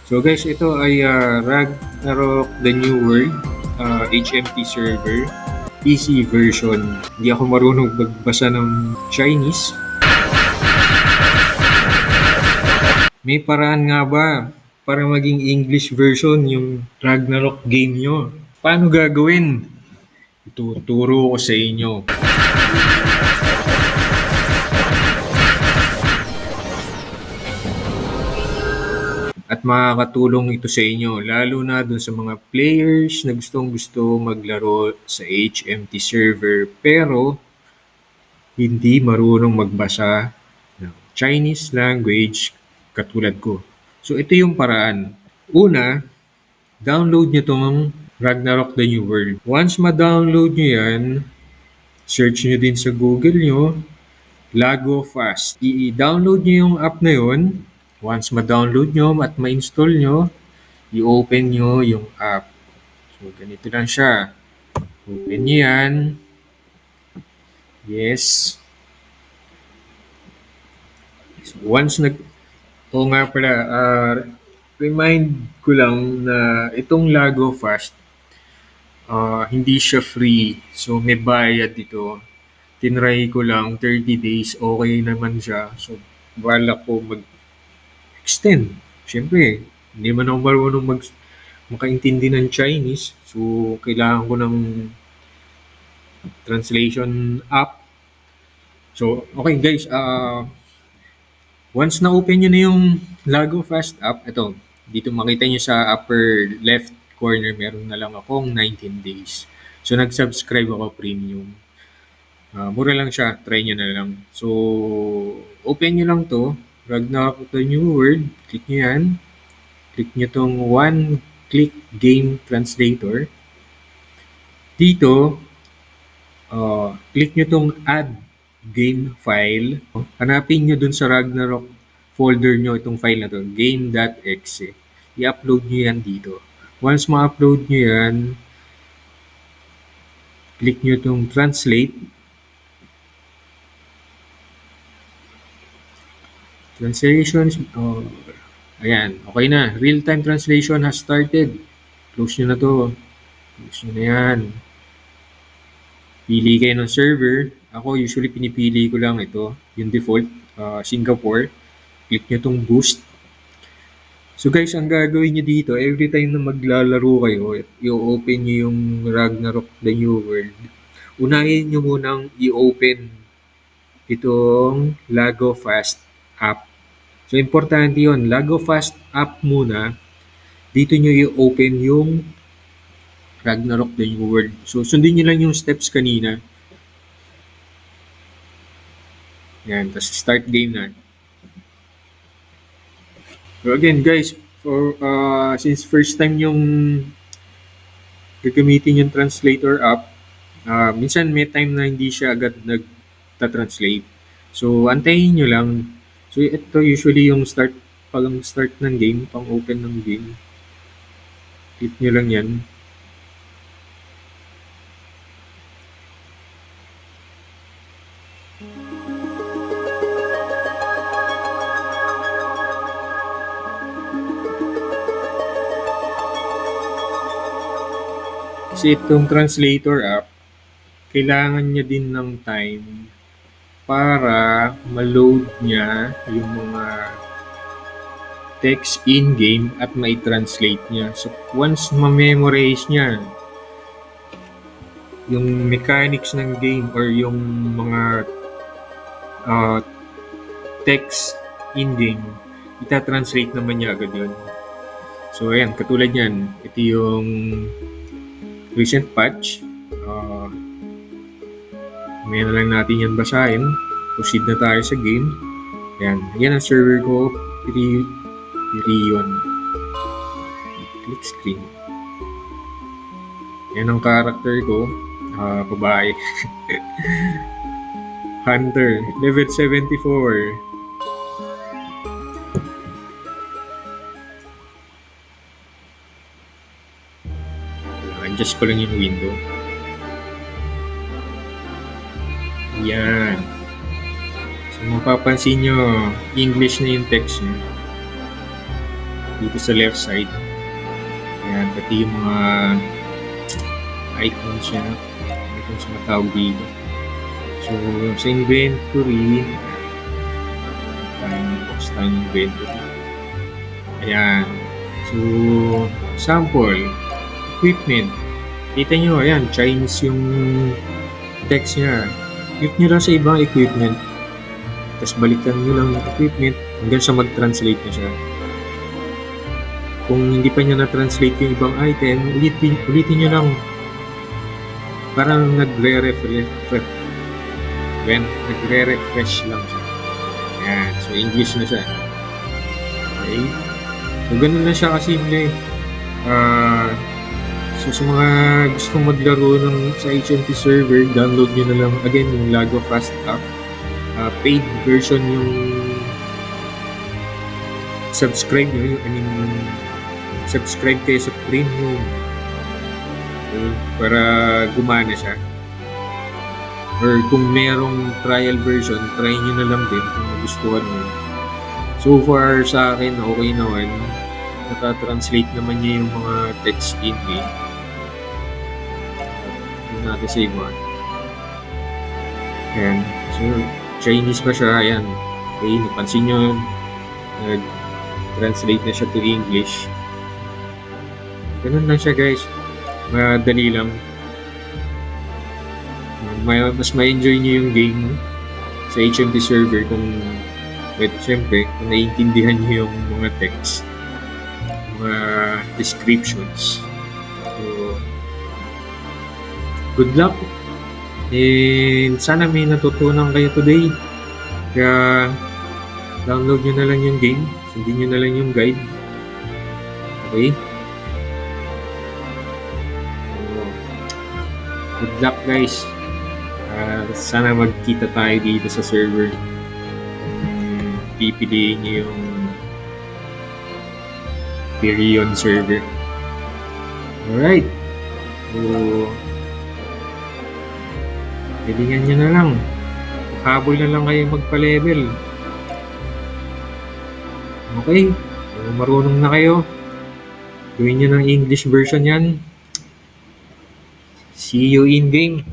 So guys, ito ay Ragnarok The New World HMT server PC version. Hindi ako marunong magbasa ng Chinese. May paraan nga ba para maging English version yung Ragnarok game nyo? Paano gagawin? Ituturo ko sa inyo. At makakatulong ito sa inyo, lalo na dun sa mga players na gustong-gusto maglaro sa HMT server pero hindi marunong magbasa ng Chinese language katulad ko. So ito yung paraan. Una, download nyo tong Ragnarok The New World. Once ma-download nyo yan, search nyo din sa Google nyo, Lago Fast. I-download nyo yung app na yun. Once ma-download nyo at ma-install nyo, i-open nyo yung app. So, ganito lang siya. Open nyo yan. Yes. So, once Oo nga pala, remind ko lang na itong Lago Fast, hindi siya free. So, may bayad dito. Tinry ko lang, 30 days, okay naman siya. So, balak ko mag-extend. Siyempre, hindi man ako marunong makaintindi ng Chinese. So, kailangan ko ng translation app. So, okay guys, once na-open nyo na yung Lago Fast app, ito, dito makita nyo sa upper left corner, meron na lang akong 19 days. So, nag-subscribe ako premium. Mura lang siya, try nyo na lang. So, open nyo lang to, Ragnarok The New World, click nyo yan. Click nyo tong one-click game translator. Dito, click nyo tong add game file. Hanapin nyo dun sa Ragnarok folder nyo itong file na to, game.exe. I-upload nyo yan dito. Once ma-upload nyo yan, click nyo tong translate. Translations, ayan, okay na. Real-time translation has started. Close nyo na to. Close nyo na yan. Pili kayo ng server. Ako, usually pinipili ko lang ito, yung default, Singapore. Click nyo tong boost. So guys, ang gagawin nyo dito, every time na maglalaro kayo, i-open nyo yung Ragnarok The New World, unahin nyo munang i-open itong Lago Fast app. So, importante yun. Lago Fast app muna. Dito nyo i-open yung Ragnarok The New World. So, sundin nyo lang yung steps kanina. Yan. Tapos, start game na. So, again, guys, since first time yung gagamitin yung translator app, minsan may time na hindi siya agad nagta-translate. So, antayin nyo lang. So, ito usually yung pang start ng game, pang open ng game. Click nyo lang yan. Kasi itong translator app, kailangan niya din ng time para ma-load niya yung mga text in-game at mai-translate niya. So, once ma-memorize niya yung mechanics ng game or yung mga text in-game, ita-translate naman niya agad yun. So, ayan, katulad yan. Ito yung recent patch. May na lang natin yan basahin. Proceed na tayo sa game. Ayan. Yan ang server ko. Rion. Click screen. Yan ang character ko. Babae. Hunter. Level 74. Adjust ko lang yung window. Yan. So, mapapansin nyo, English na yung text nyo. dito sa left side. Ayan, pati yung mga icons niya. Icons na tawag dito. So, sa inventory, box tayo ng inventory. Ayan. So, sample, equipment. Kita nyo, ayan, Chinese yung text niya. Click nyo lang sa ibang equipment. Tapos balikan nyo lang yung equipment hanggang sa mag-translate na siya. Kung hindi pa niya na-translate yung ibang item, ulitin nyo lang. Parang nagre-refresh lang siya. Ayan. So, English na siya. Okay. So, ganun na siya kasimple. So, sa mga gustong maglaro sa HMT server, download nyo na lang again yung Lago Fast app. Paid version yung subscribe nyo. Subscribe kayo sa premium. Okay, para gumana siya. Or kung merong trial version, try nyo na lang din kung gusto nyo. So far sa akin, okay naman. Nata-translate naman niya yung mga text in-game. Yun natin sa iba. Ayan. So, Chinese pa siya. Ayan. Okay, napansin nyo, nag-translate na siya to English. Ganun lang siya, guys. Madali lang. Mas ma-enjoy nyo yung game sa HMT server kung syempre, kung naiintindihan nyo yung mga text, mga descriptions. So, good luck. And sana may natutunan kayo today. Kaya download nyo na lang yung game. Sundin nyo na lang yung guide. Okay? So, good luck, guys. Sana magkita tayo dito sa server. Pipiliin nyo yung Pirion server. Alright. So, pilingan nyo na lang. Habol na lang kayo magpa-level. Okay. So, marunong na kayo. Gawin nyo ng English version yan. See you in game.